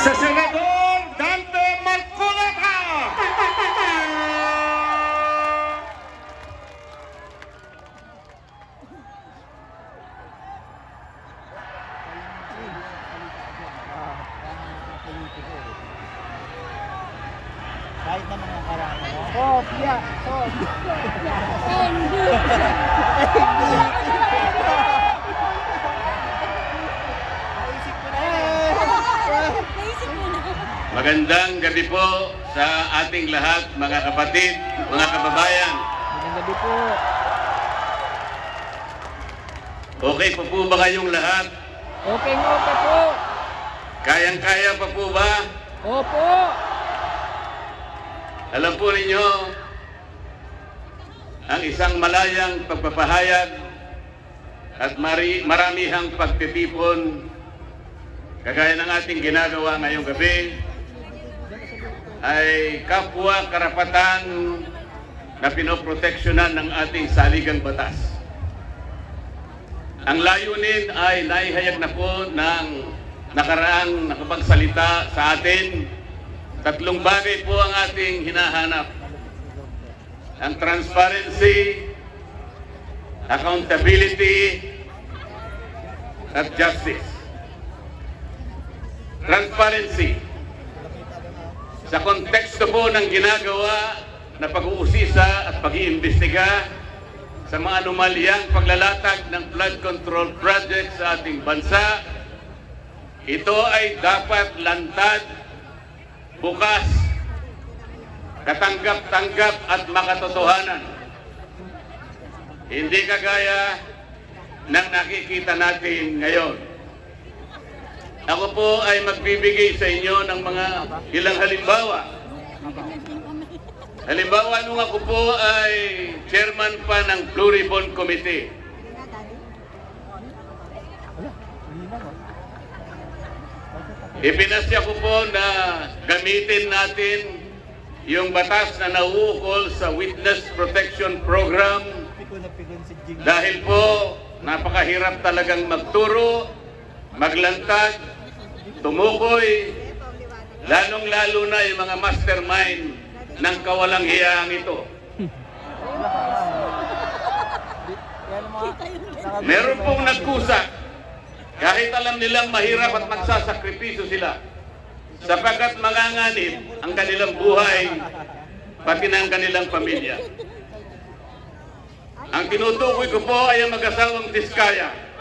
sa Senador Dante Marcoleta. Kahit na mga karama. Kopya! Naisip ko na Magandang gabi po sa ating lahat, mga kapatid, mga kababayan. Magandang gabi po. Okay pa po ba kayong lahat? Okay po. Kayang-kaya pa po ba? Opo. Alam po ninyo, ang isang malayang pagpapahayag at maramihang pagtitipon, kagaya ng ating ginagawa ngayong gabi, ay kapwa karapatan na pinoproteksyonan ng ating saligang batas. Ang layunin ay naihayag na po ng nakaraang nakapagsalita sa atin. Tatlong bagay po ang ating hinahanap. Ang transparency, accountability, at justice. Transparency. Sa konteksto po ng ginagawa na pag-uusisa at pag-iimbestiga sa mga anomalyang paglalatag ng flood control project sa ating bansa, ito ay dapat lantad, bukas, katanggap-tanggap at makatotohanan. Hindi kagaya ng nakikita natin ngayon. Ako po ay magbibigay sa inyo ng mga ilang halimbawa. Halimbawa, nung ako po ay chairman pa ng Blue Ribbon Committee. Ipinasya ko po na gamitin natin yung batas na nauukol sa Witness Protection Program dahil po napakahirap talagang magturo, maglantad, tumukoy, lalong-lalo na yung mga mastermind ng kawalang hiyang ito. Meron pong nagkusa kahit alam nilang mahirap at magsasakripisyo sila sapagkat manganganib ang kanilang buhay pati ng kanilang pamilya. Ang tinutukoy ko po ay ang mag-asawang Diskaya.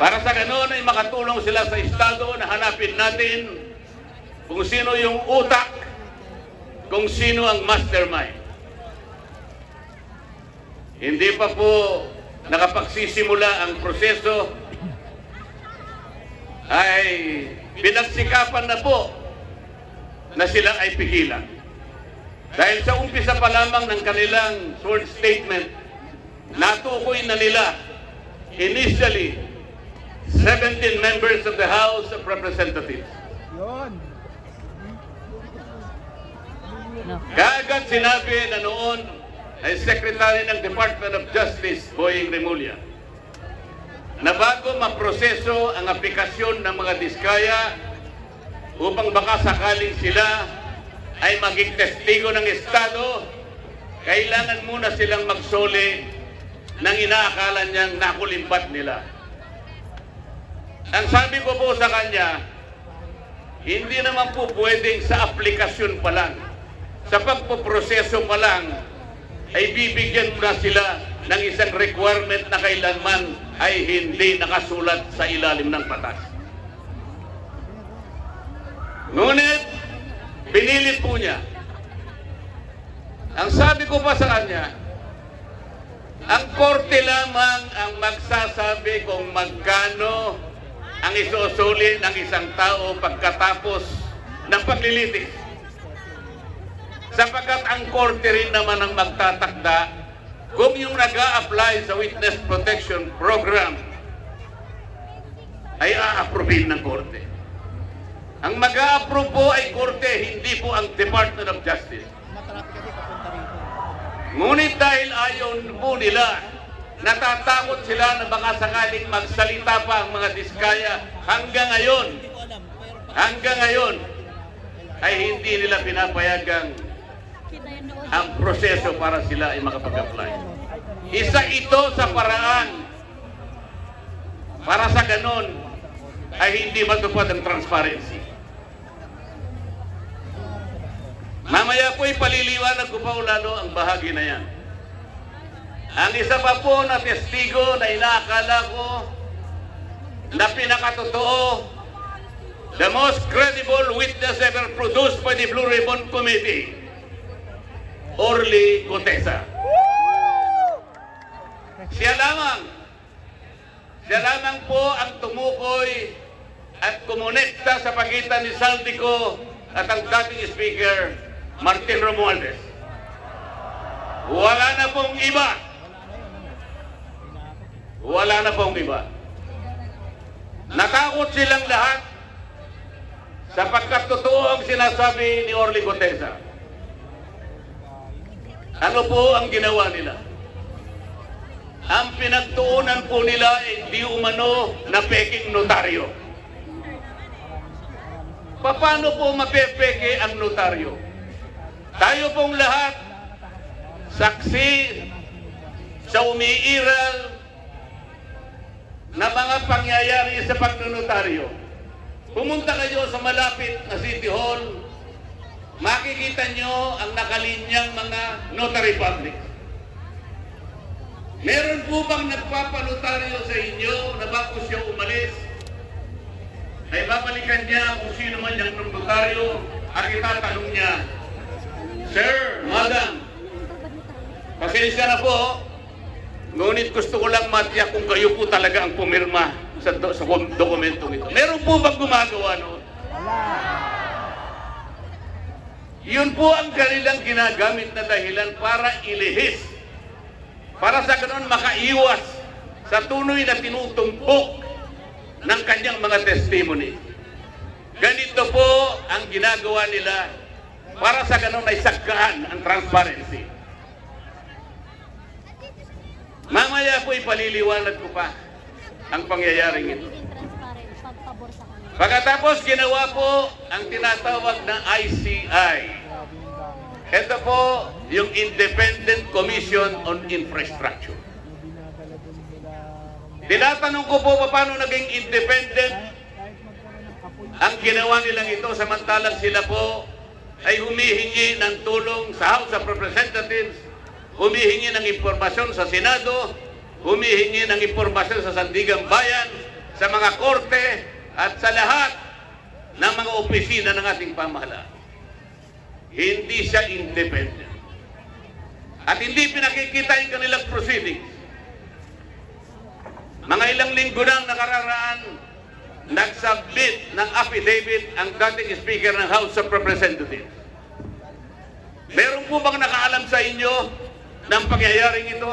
Para sa ganoon ay makatulong sila sa Estado na hanapin natin kung sino yung utak, kung sino ang mastermind. Hindi pa po nakapagsisimula ang proseso ay pinagsikapan na po na sila ay pigilan. Dahil sa umpisa pa lamang ng kanilang short statement, natukoy na nila initially 17 members of the House of Representatives. Kaagad sinabi na noon ay Secretary ng Department of Justice, Boying Remulla, na bago maproseso ang aplikasyon ng mga Diskaya upang baka sakaling sila ay maging testigo ng Estado, kailangan muna silang magsoli ng inaakala niyang nakulimbat nila. Ang sabi ko po sa kanya, hindi naman po pwedeng sa aplikasyon pa lang, sa pagpoproseso pa lang, ay bibigyan mo na sila ng isang requirement na kailanman ay hindi nakasulat sa ilalim ng batas. Ngunit, pinilit po niya. Ang sabi ko pa sa kanya, ang korte lamang ang magsasabi kung magkano ang isusuli ng isang tao pagkatapos ng paglilitis. Sapagkat ang korte rin naman ang magtatakda kung yung nag-a-apply sa Witness Protection Program ay a-approve ng korte. Ang mag-a-approve po ay korte, hindi po ang Department of Justice. Ngunit dahil ayaw po nila natatakot sila na baka sakaling magsalita pa ang mga diskaya. Hanggang ngayon, ay hindi nila pinapayagang ang proseso para sila ay makapag-apply. Isa ito sa paraan para sa ganon ay hindi matupad ang transparency. Mamaya po ipaliliwanag ko pa lalo ang bahagi na yan. Ang isa pa po na testigo na inaakala ko na pinakatotoo, the most credible witness ever produced by the Blue Ribbon Committee, Orly Gutesa. Siya lamang po ang tumukoy at kumonekta sa pagitan ni Saldico at ang dating Speaker, Martin Romualdez. Wala na pong iba. Wala na pong iba. Natakot silang lahat sapagkat totoo ang sinasabi ni Orly Gutesa. Ano po ang ginawa nila? Ang pinagtuunan po nila ay di umano na peking notaryo. Paano po mapepeke ang notaryo? Tayo pong lahat, saksi sa umiiral na mga pangyayari sa pagnonotaryo. Pumunta kayo sa malapit na City Hall, makikita nyo ang nakalinyang mga notary public. Meron po bang nagpapanotaryo sa inyo na bago siya umalis, ay babalikan niya kung sino man yung notaryo at itatanong niya, Sir, Madam, pasensya na po, ngunit gusto ko lang matiyak kung kayo po talaga ang pumirma sa dokumentong ito. Meron po bang gumagawa noon? Yun po ang kanilang ginagamit na dahilan para ilihis. Para sa ganoon makaiwas sa tunoy na tinutumpok ng kanyang mga testimony. Ganito po ang ginagawa nila para sa ganoon ay sagkaan ang transparency. Mamaya po ipaliliwanag ko pa ang pangyayaring ito. Pagkatapos ginawa po ang tinatawag na ICI. Ito po yung Independent Commission on Infrastructure. Tinatanong ko po paano naging independent ang ginawa nilang ito samantalang sila po ay humihingi ng tulong sa House of Representatives, humihingi ng impormasyon sa Senado, humihingi ng impormasyon sa Sandigang Bayan, sa mga korte, at sa lahat ng mga opisina ng ating pamahalaan. Hindi siya independent. At hindi pinakikita yung kanilang proceedings. Mga ilang linggo nang nakararaan, nagsubmit ng affidavit ang dating Speaker ng House of Representatives. Meron po bang nakaalam sa inyo ng pangyayaring ito?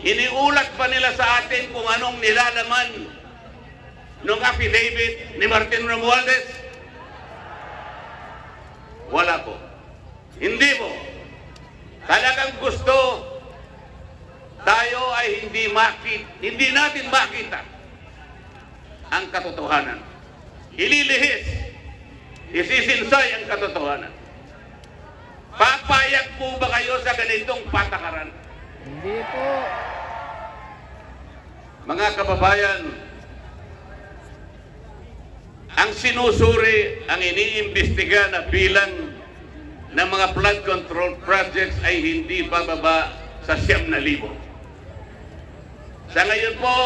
Iniulat pa nila sa atin kung anong nilalaman ng affidavit ni Martin Romualdez? Wala po. Hindi po. Talagang gusto tayo ay hindi natin makita ang katotohanan. Ililihis, isisinsay ang katotohanan. Papayag po ba kayo sa ganitong patakaran? Hindi po. Mga kababayan, ang sinusuri, ang iniimbestiga na bilang ng mga flood control projects ay hindi bababa sa 9,000. Sa ngayon po,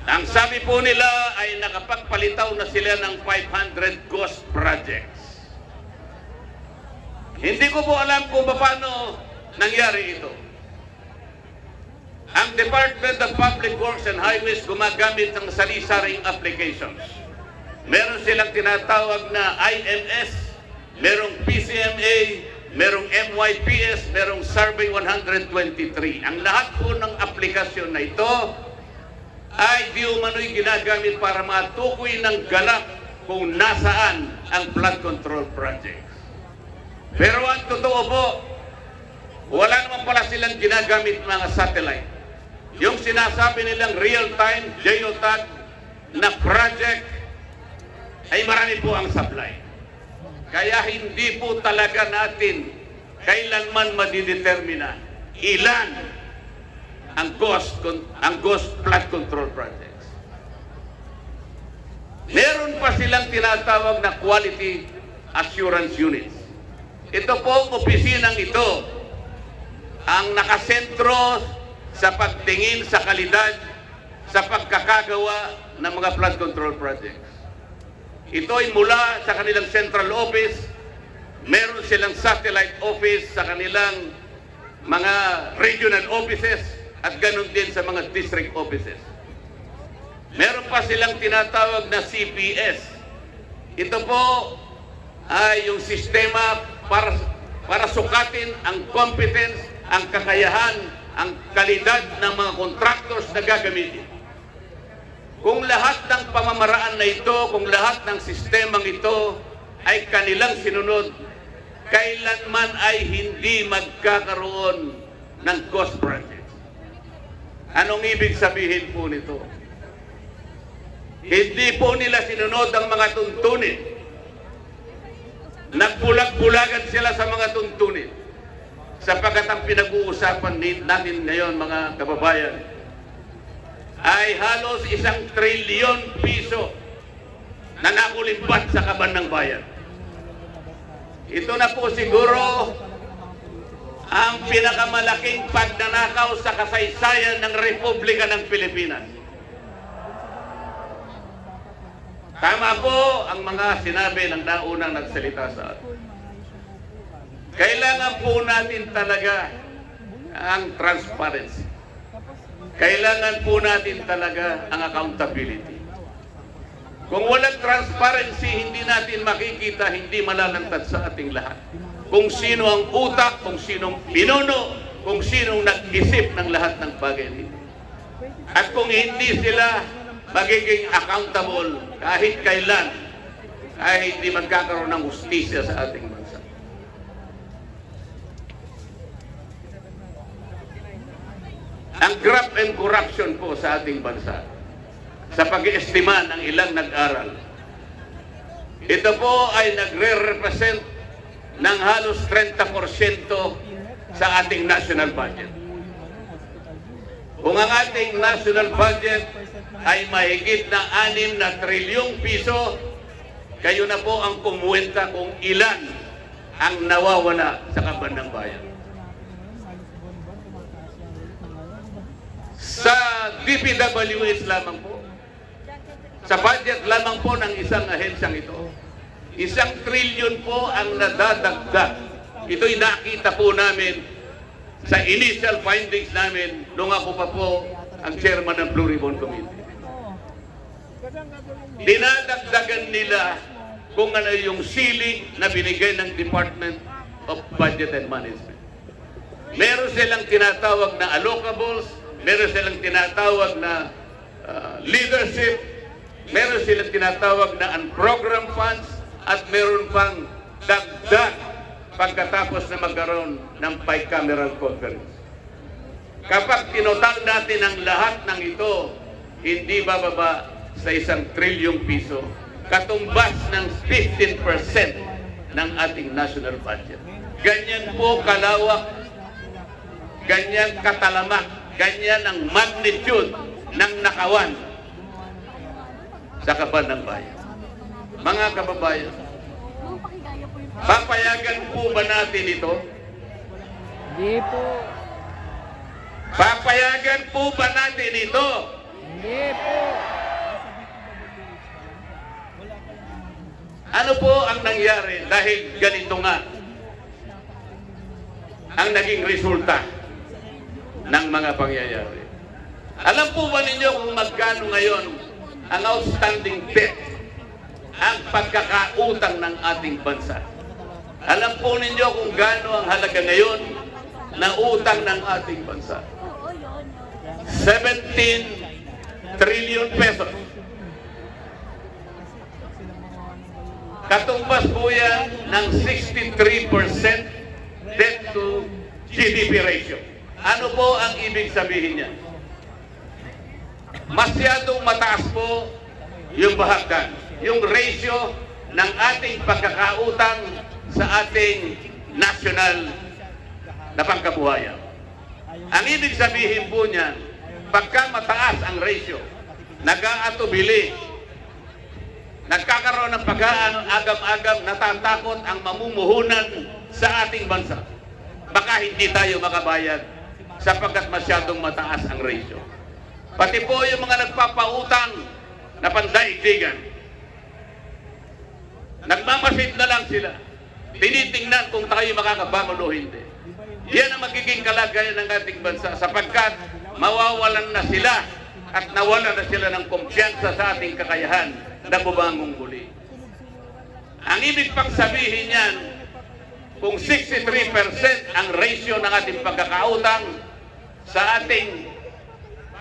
ang sabi po nila ay nakapagpalitaw na sila ng 500 ghost projects. Hindi ko po alam kung paano nangyari ito. Ang Department of Public Works and Highways gumagamit ng sari-saring applications. Meron silang tinatawag na IMS, merong PCMA, merong MYPS, merong Survey 123. Ang lahat po ng aplikasyon na ito ay di umano'y ginagamit para matukoy ng galak kung nasaan ang flood control projects. Pero ang totoo po, Wala naman pala silang ginagamit mga satellite. Yung sinasabi nilang real-time geotag na project ay marami po ang supply. Kaya hindi po talaga natin kailanman madidetermina ilan ang ghost flood control projects. Meron pa silang tinatawag na quality assurance units. Ito po, opisinang ito ang nakasentro sa pagtingin sa kalidad sa pagkakagawa ng mga flood control projects. Ito ay mula sa kanilang central office, meron silang satellite office sa kanilang mga regional offices at ganun din sa mga district offices. Meron pa silang tinatawag na CPS. Ito po ay yung sistema para sukatin ang competence, ang kakayahan, ang kalidad ng mga contractors na gagamitin. Kung lahat ng pamamaraan na ito, kung lahat ng sistemang ito ay kanilang sinunod, kailanman ay hindi magkakaroon ng ghost projects. Anong ibig sabihin po nito? Hindi po nila sinunod ang mga tuntunin. Nagbulag-bulagan sila sa mga tuntunin. Sapagkat ang pinag-uusapan natin ngayon, mga kababayan, ay halos 1 trilyon piso na nakulimbat sa kaban ng bayan. Ito na po siguro ang pinakamalaking pagnanakaw sa kasaysayan ng Republika ng Pilipinas. Tama po ang mga sinabi ng naunang nagsalita sa atin. Kailangan po natin talaga ang transparency. Kailangan po natin talaga ang accountability. Kung walang transparency, hindi natin makikita, hindi malalantad sa ating lahat. Kung sino ang utak, kung sinong pinuno, kung sinong nag-isip ng lahat ng bagay nito. At kung hindi sila magiging accountable kahit kailan, ay hindi magkakaroon ng hustisya sa ating bansa. Ang graft and corruption po sa ating bansa, sa pag-iestima ng ilang nag-aral, ito po ay nagre-represent ng halos 30% sa ating national budget. Kung ang ating national budget ay mahigit na 6 na trilyong piso, kayo na po ang kumuwenta kung ilan ang nawawala sa kaban ng bayan. Sa DPWH lamang po, sa budget lamang po ng isang ahensyang ito, 1 trilyon po ang nadadagdag. Ito'y nakita po namin sa initial findings namin nung ako pa po ang chairman ng Blue Ribbon Committee. Dinadagdagan nila kung ano yung ceiling na binigay ng Department of Budget and Management. Meron silang tinatawag na allocables, meron silang tinatawag na leadership, meron silang tinatawag na unprogrammed funds, at meron pang dagdag pagkatapos na magkaroon ng bicameral conference. Kapag tinotal natin ang lahat ng ito, hindi bababa sa 1 trilyong piso, katumbas ng 15% ng ating national budget. Ganyan po kalawak, ganyan katalamak, ganyan ang magnitude ng nakawan sa kaban ng bayan. Mga kababayan, papayagan po ba natin ito? Hindi po. Papayagan po ba natin ito? Hindi po. Ano po ang nangyari dahil ganito nga ang naging resulta ng mga pangyayari? Alam po ba ninyo kung magkano ngayon ang outstanding debt, ang pagkakautang ng ating bansa? Alam po ninyo kung gaano ang halaga ngayon na utang ng ating bansa? 17 trillion pesos. Katumbas po yan ng 63% debt to GDP ratio. Ano po ang ibig sabihin niya? Masyadong mataas po yung bahagdan, yung ratio ng ating pagkakautang sa ating national na pangkabuhayan. Ang ibig sabihin po niyan, pagka mataas ang ratio, nag-aatubili, nagkakaroon ng pag-aagam-agam, natatakot ang mamumuhunan sa ating bansa. Baka hindi tayo makabayad sapagkat masyadong mataas ang ratio. Pati po yung mga nagpapautang na pandaigdigan, nagmamasid na lang sila. Tinitingnan kung tayo makakabangon o hindi. Yan ang magiging kalagayan ng ating bansa sapagkat mawawalan na sila at nawalan na sila ng kumpiyansa sa ating kakayahan na bumangong muli. Ang ibig pang sabihin yan, kung 63% ang ratio ng ating pagkakautang sa ating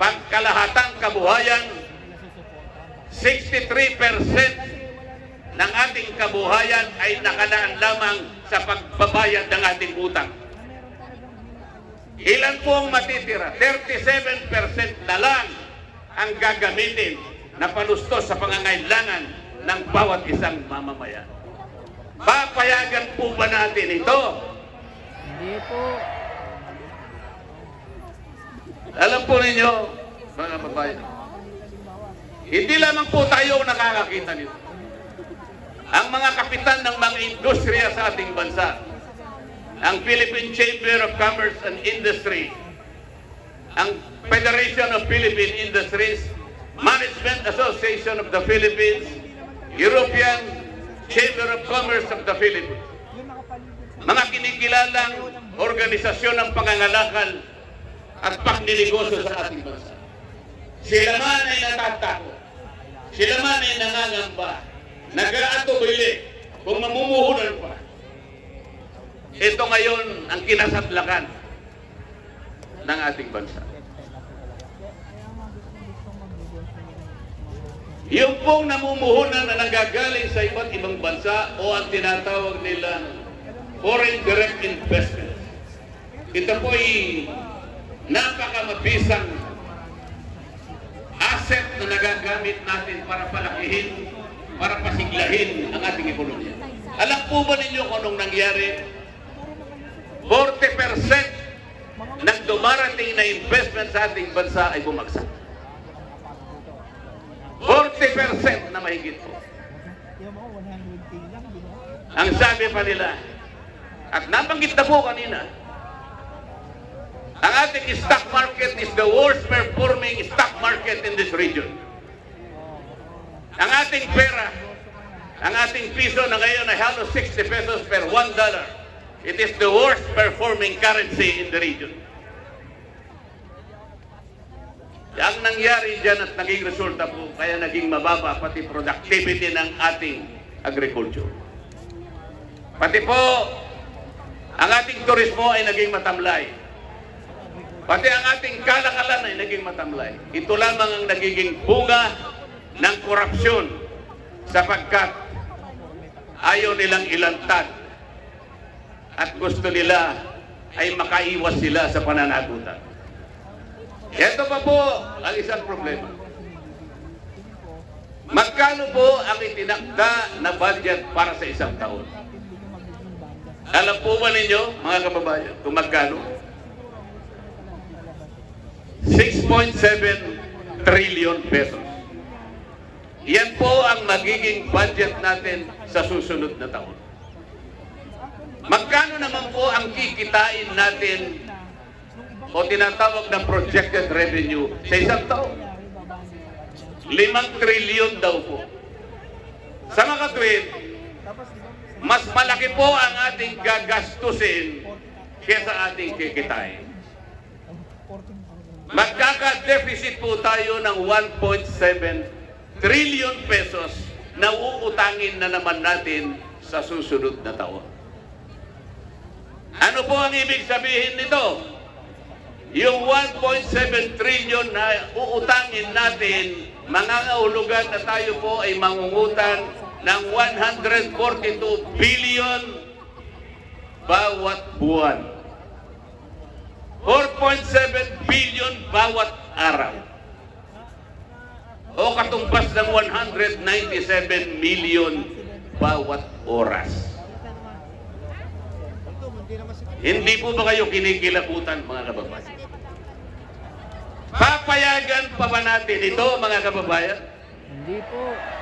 pagkalahatang kabuhayan, 63% ng ating kabuhayan ay nakalaan lamang sa pagbabayad ng ating utang. Ilan po ang matitira? 37% na lang ang gagamitin na panustos sa pangangailangan ng bawat isang mamamayan. Papayagan po ba natin ito? Hindi po. Alam po ninyo, mga babayan, hindi lamang po tayo nakakakita nito. Ang mga kapitan ng mga industriya sa ating bansa, ang Philippine Chamber of Commerce and Industry, ang Federation of Philippine Industries, Management Association of the Philippines, European Chamber of Commerce of the Philippines, mga kinikilalang organisasyon ng pangangalakal at pagninegosyo sa ating bansa. Sila man ay natatakot, sila man ay nangangamba, nag-aatubili kung mamumuhunan pa. Ito ngayon ang kinasadlakan ng ating bansa. Yung pong namumuhunan na nanggagaling sa iba't ibang bansa o ang tinatawag nilang foreign direct investment. Ito po ay napakamabisang asset na nagagamit natin para palakihin, para pasiglahin ang ating ekonomiya. Alam po ba ninyo kung anong nangyari? 40% ng dumarating na investment sa ating bansa ay bumagsak. 40% na mahigit po. Ang sabi pa nila, at nabanggit na po kanina, ang ating stock market is the worst performing stock market in this region. Ang ating pera, ang ating piso na ngayon ay halos 60 pesos per $1. It is the worst performing currency in the region. Ang nangyari dyan at naging resulta po, kaya naging mababa pati productivity ng ating agriculture. Pati po, ang ating turismo ay naging matamlay. Pati ang ating kalakalan ay naging matamlay. Ito lamang ang nagiging bunga ng korupsyon sapagkat ayaw nilang ilantad at gusto nila ay makaiwas sila sa pananagutan. Ito pa po ang isang problema. Magkano po ang itinakda na budget para sa isang taon? Alam po ba ninyo, mga kababayan, kung magkano? 6.7 trillion pesos. Yan po ang magiging budget natin sa susunod na taon. Magkano naman po ang kikitain natin o tinatawag na projected revenue sa isang taon? 5 trillion daw po. Sa mga katwid, mas malaki po ang ating gagastusin kaysa ating kikitain. Magkaka-deficit po tayo ng 1.7 trillion pesos na uutangin na naman natin sa susunod na taon. Ano po ang ibig sabihin nito? Yung 1.7 trillion na uutangin natin, mangangahulugan na tayo po ay mangungutang ng 142 billion bawat buwan. 4.7 billion bawat araw. O katumbas ng 197 million bawat oras. Hindi po ba kayo kinikilabutan, mga kababayan? Papayagan pa ba natin ito, mga kababayan? Hindi po.